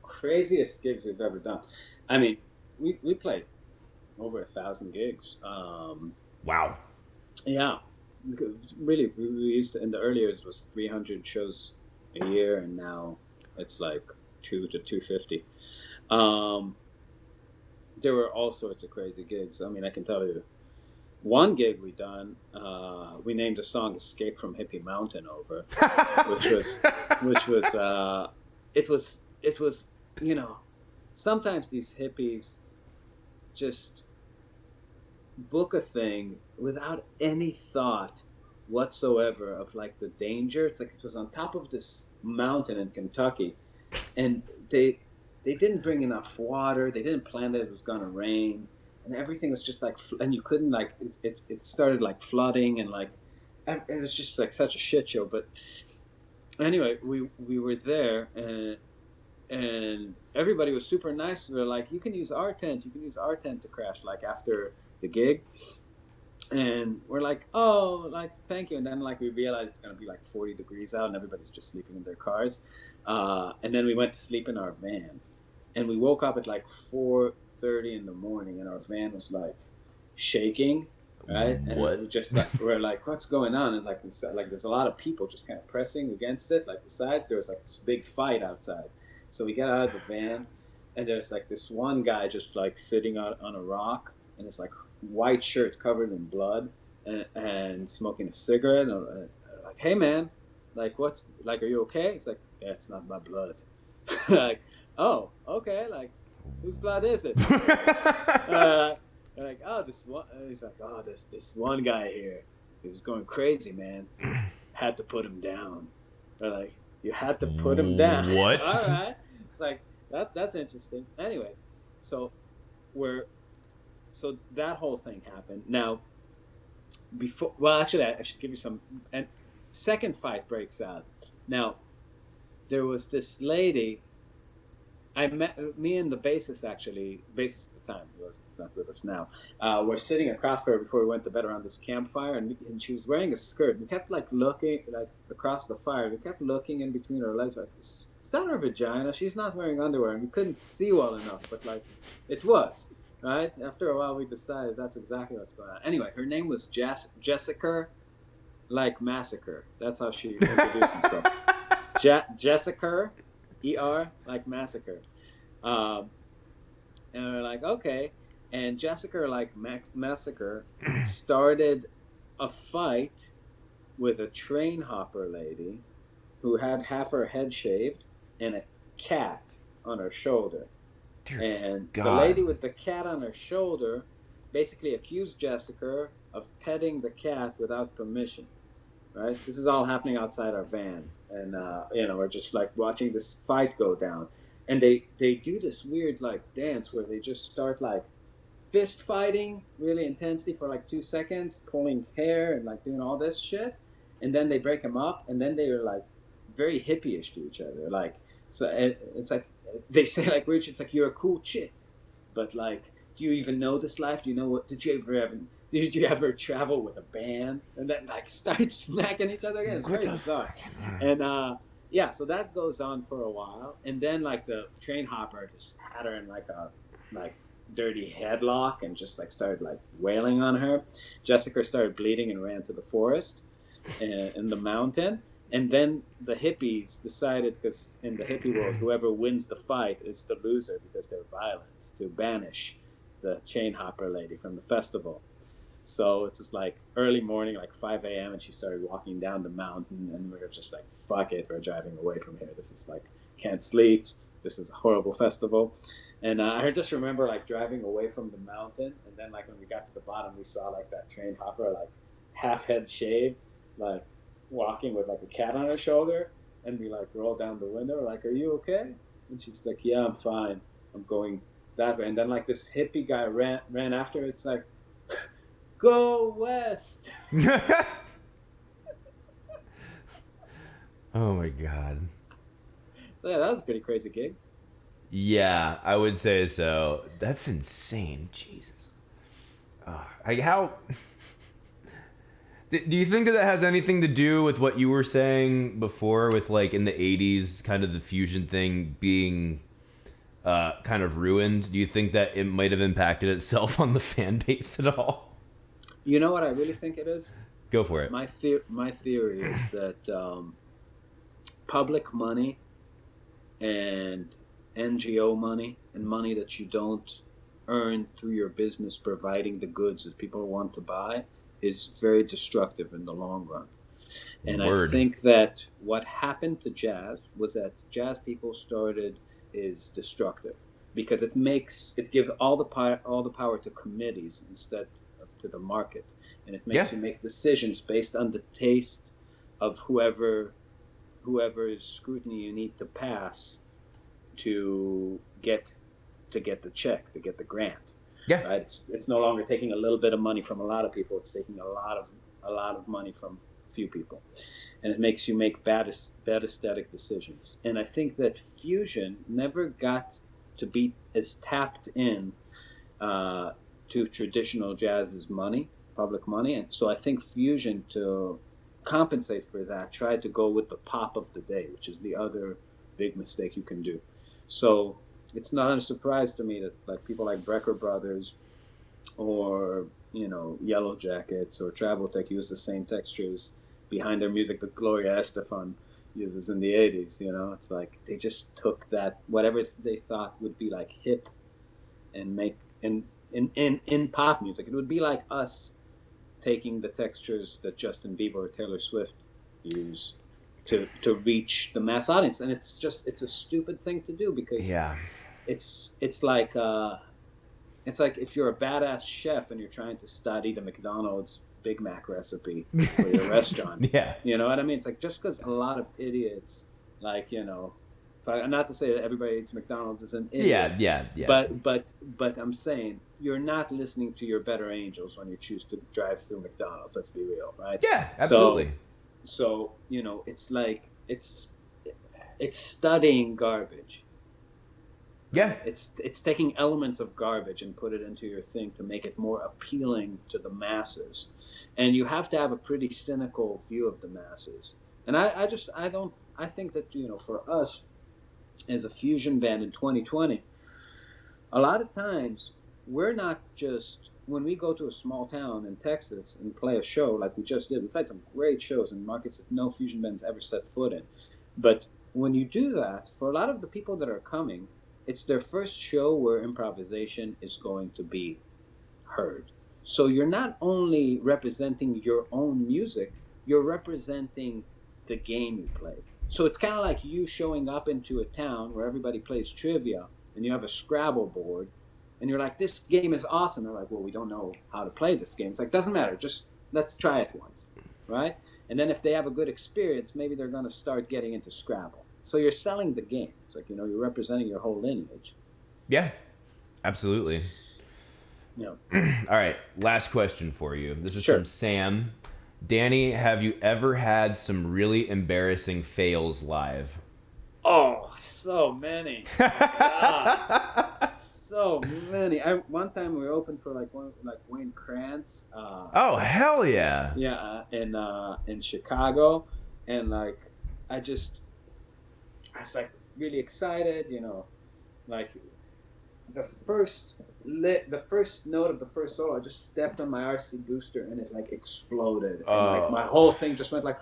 Craziest gigs we've ever done. I mean, we played over 1,000 gigs. Wow. Yeah. Really, we used to, in the early years, it was 300 shows a year, and now it's like 200 to 250. There were all sorts of crazy gigs. I mean, I can tell you, one gig we done, we named the song "Escape from Hippie Mountain" over, it was, you know, sometimes these hippies just book a thing without any thought whatsoever of like the danger. It's like it was on top of this mountain in Kentucky, and they didn't bring enough water. They didn't plan that it was gonna rain, and everything was just like, and you couldn't like it started like flooding, and like it was just like such a shit show. But anyway, we were there, and everybody was super nice. They're like, you can use our tent to crash, like, after the gig. And we're like, oh, like, thank you. And then, like, we realized it's going to be like 40 degrees out and everybody's just sleeping in their cars. And then we went to sleep in our van, and we woke up at like 4:30 in the morning, and our van was like shaking, right? And What? we just like, we're like, what's going on? And like, we said, like, there's a lot of people just kind of pressing against it. Like, the sides, there was like this big fight outside. So we get out of the van, and there's like this one guy just like sitting on a rock, and it's like white shirt covered in blood, and smoking a cigarette. And like, hey man, like, what's, like, are you okay? It's like, yeah, it's not my blood. Like, oh, okay, like, whose blood is it? uh, they're like, oh, this one. He's like, oh, this one guy here, he was going crazy, man. Had to put him down. They're like, you had to put him down. All What? right. It's like that's interesting. Anyway, so we're so that whole thing happened. Now, before, well, actually, I should give you some. And second fight breaks out. Now, there was this lady. I met me and the bassist actually. Bassist at the time, he's not with us now. We're sitting across her before we went to bed around this campfire, and she was wearing a skirt. We kept like looking like across the fire. We kept looking in between her legs, like, is that her vagina? She's not wearing underwear, and we couldn't see well enough, but like it was. Right after a while, we decided that's exactly what's going on. Anyway, her name was Jessica, like massacre. That's how she introduced herself. Jessica, like massacre. Um, and we're like, okay. And Jessica, like massacre, started a fight with a train hopper lady who had half her head shaved and a cat on her shoulder. Dear And the God. lady with the cat on her shoulder basically accused Jessica of petting the cat without permission. Right? This is all happening outside our van, and we're just like watching this fight go down. And they do this weird like dance where they just start like fist fighting really intensely for like 2 seconds, pulling hair and like doing all this shit, and then they break them up, and then they are like very hippie-ish to each other, like so. It's like they say like weird shit, it's like you're a cool chick, but like, do you even know this life? Do you know what? Did you ever travel with a band? And then like start smacking each other again. It's What very the bizarre. fuck? And yeah, so that goes on for a while, and then like the train hopper just had her in like a like dirty headlock and just like started like wailing on her. Jessica started bleeding and ran to the forest and in the mountain. And then the hippies decided, because in the hippie world, whoever wins the fight is the loser because they're violent, to banish the chain hopper lady from the festival. So it's just like early morning, like 5 a.m., and she started walking down the mountain, and we were just like, fuck it, we're driving away from here. This is like, can't sleep. This is a horrible festival. And I just remember like driving away from the mountain, and then like when we got to the bottom, we saw like that train hopper, like half head shaved, like walking with like a cat on her shoulder, and we like rolled down the window, like, are you okay? And she's like, yeah, I'm fine. I'm going that way. And then like this hippie guy ran after her. It's like, go west. Oh my God. So yeah, that was a pretty crazy gig. Yeah, I would say so. That's insane. Jesus. Like how? Do you think that has anything to do with what you were saying before, with like in the '80s, kind of the fusion thing being kind of ruined? Do you think that it might have impacted itself on the fan base at all? You know what I really think it is? Go for it. My theory is that public money and NGO money and money that you don't earn through your business providing the goods that people want to buy is very destructive in the long run. And Word. I think that what happened to jazz was that jazz people started is destructive because it gives all the power to committees instead of to the market, and it makes you make decisions based on the taste of whoever's scrutiny you need to pass to get the check, to get the grant. Yeah. Right? It's no longer taking a little bit of money from a lot of people. It's taking a lot of money from a few people, and it makes you make bad aesthetic decisions. And I think that fusion never got to be as tapped in to traditional jazz's money, public money, and so I think fusion, to compensate for that, tried to go with the pop of the day, which is the other big mistake you can do. So it's not a surprise to me that like people like Brecker Brothers or Yellow Jackets or Travel Tech use the same textures behind their music that Gloria Estefan uses in the 80s. It's like they just took that, whatever they thought would be like hip, and make in pop music. It would be like us taking the textures that Justin Bieber or Taylor Swift use, to reach the mass audience. And it's a stupid thing to do, because Yeah. it's like if you're a badass chef and you're trying to study the McDonald's Big Mac recipe for your restaurant. Yeah. You know what I mean? It's like, just because a lot of idiots, like, not to say that everybody eats McDonald's is an idiot. Yeah. But I'm saying, you're not listening to your better angels when you choose to drive through McDonald's. Let's be real, right? Yeah, absolutely. So it's like it's studying garbage. Yeah. It's taking elements of garbage and put it into your thing to make it more appealing to the masses. And you have to have a pretty cynical view of the masses. And I think that, for us as a fusion band in 2020, a lot of times we're not just, when we go to a small town in Texas and play a show like we just did, we played some great shows in markets that no fusion bands ever set foot in. But when you do that, for a lot of the people that are coming, it's their first show where improvisation is going to be heard. So you're not only representing your own music, you're representing the game you play. So it's kind of like you showing up into a town where everybody plays trivia and you have a Scrabble board and you're like, this game is awesome. They're like, well, we don't know how to play this game. It's like, doesn't matter. Just let's try it once, right? And then if they have a good experience, maybe they're going to start getting into Scrabble. So you're selling the game. It's like, you're representing your whole lineage. Yeah, absolutely. Yeah. All right, last question for you. This is Sure. from Sam. Dani, have you ever had some really embarrassing fails live? Oh, so many. God, so many. One time we opened for like Wayne Krantz. Oh, hell yeah. Yeah, in Chicago, and like I was like really excited, like the first note of the first solo, I just stepped on my RC booster and it's like exploded, and like my whole thing just went like,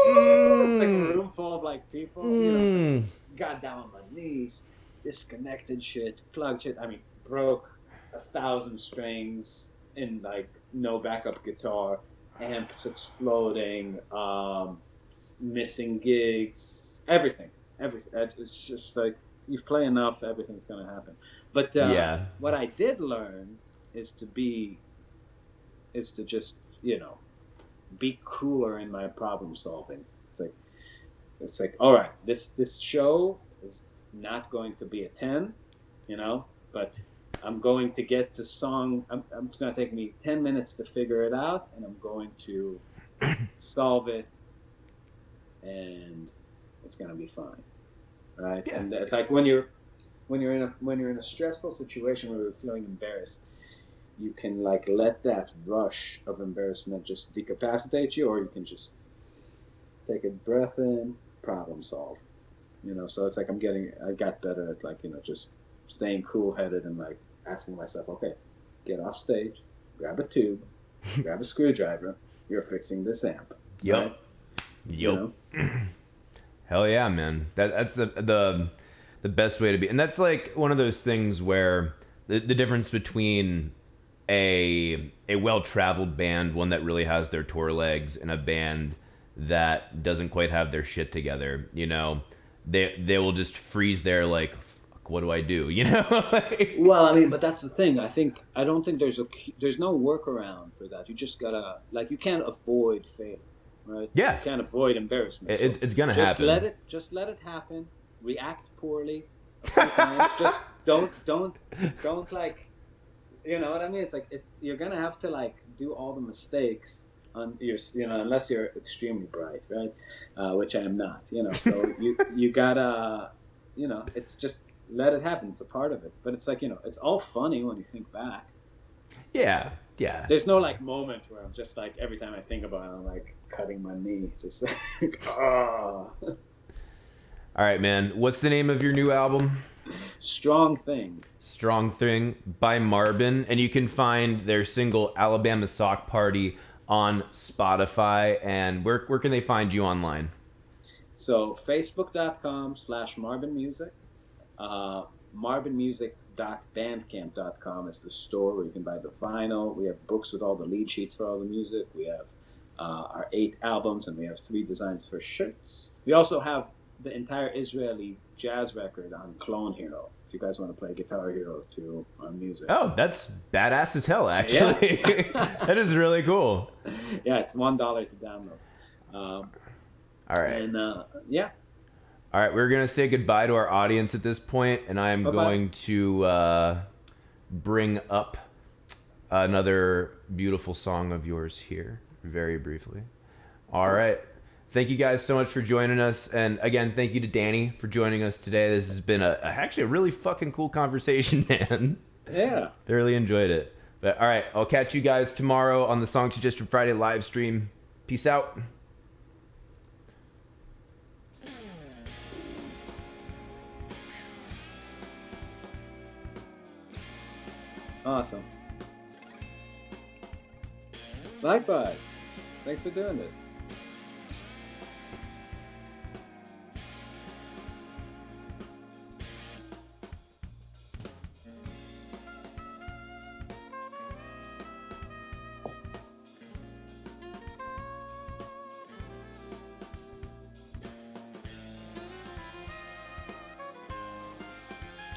it's like a room full of like people, it's like, got down on my knees, disconnected shit, plugged shit. I mean, broke 1,000 strings in like no backup guitar, amps exploding, missing gigs, everything. It's just like, you play enough, everything's gonna happen. But what I did learn is to just be cooler in my problem solving. It's like all right, this show is not going to be a 10, but I'm going to get to song. It's going to take me 10 minutes to figure it out, and I'm going to solve it, and it's going to be fine, right? Yeah. And it's like when you're in a stressful situation where you're feeling embarrassed, you can like let that rush of embarrassment just decapacitate you, or you can just take a breath in, problem solve. So it's like I got better at like just staying cool-headed and like asking myself, okay, get off stage, grab a tube, grab a screwdriver, you're fixing this amp. Yep. Right? Yep. Hell yeah, man. That's the best way to be. And that's like one of those things where the difference between a well-traveled band, one that really has their tour legs, and a band that doesn't quite have their shit together, they will just freeze there like, what do I do? Well, I mean, but that's the thing. I don't think there's no workaround for that. You just gotta, like, you can't avoid failure, right? Yeah. You can't avoid embarrassment. It's gonna happen. Just let it happen. React poorly a few times. Just don't like, you know what I mean? It's like you're gonna have to like do all the mistakes on your, unless you're extremely bright, right? Which I am not. So you gotta, it's just. Let it happen. It's a part of it. But it's like, it's all funny when you think back. Yeah. There's no like moment where I'm just like, every time I think about it, I'm like cutting my knee. Just like, oh. All right, man. What's the name of your new album? Strong Thing by Marbin. And you can find their single Alabama Sock Party on Spotify. And where can they find you online? So facebook.com/MarbinMusic. Marbinmusic.bandcamp.com is the store where you can buy the vinyl. We have books with all the lead sheets for all the music. We have our 8 albums, and we have 3 designs for shirts. We also have the entire Israeli jazz record on Clone Hero. If you guys want to play Guitar Hero to our music. Oh, that's badass as hell, actually. Yeah. That is really cool. Yeah, it's $1 to download. All right. And yeah. All right, we're going to say goodbye to our audience at this point, and I'm Bye-bye. going to bring up another beautiful song of yours here very briefly. All right. Thank you guys so much for joining us. And again, thank you to Dani for joining us today. This has been actually a really fucking cool conversation, man. Yeah. Thoroughly enjoyed it. But all right, I'll catch you guys tomorrow on the Song Suggestion Friday live stream. Peace out. Awesome. Likewise. Thanks for doing this.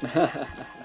Ha ha ha.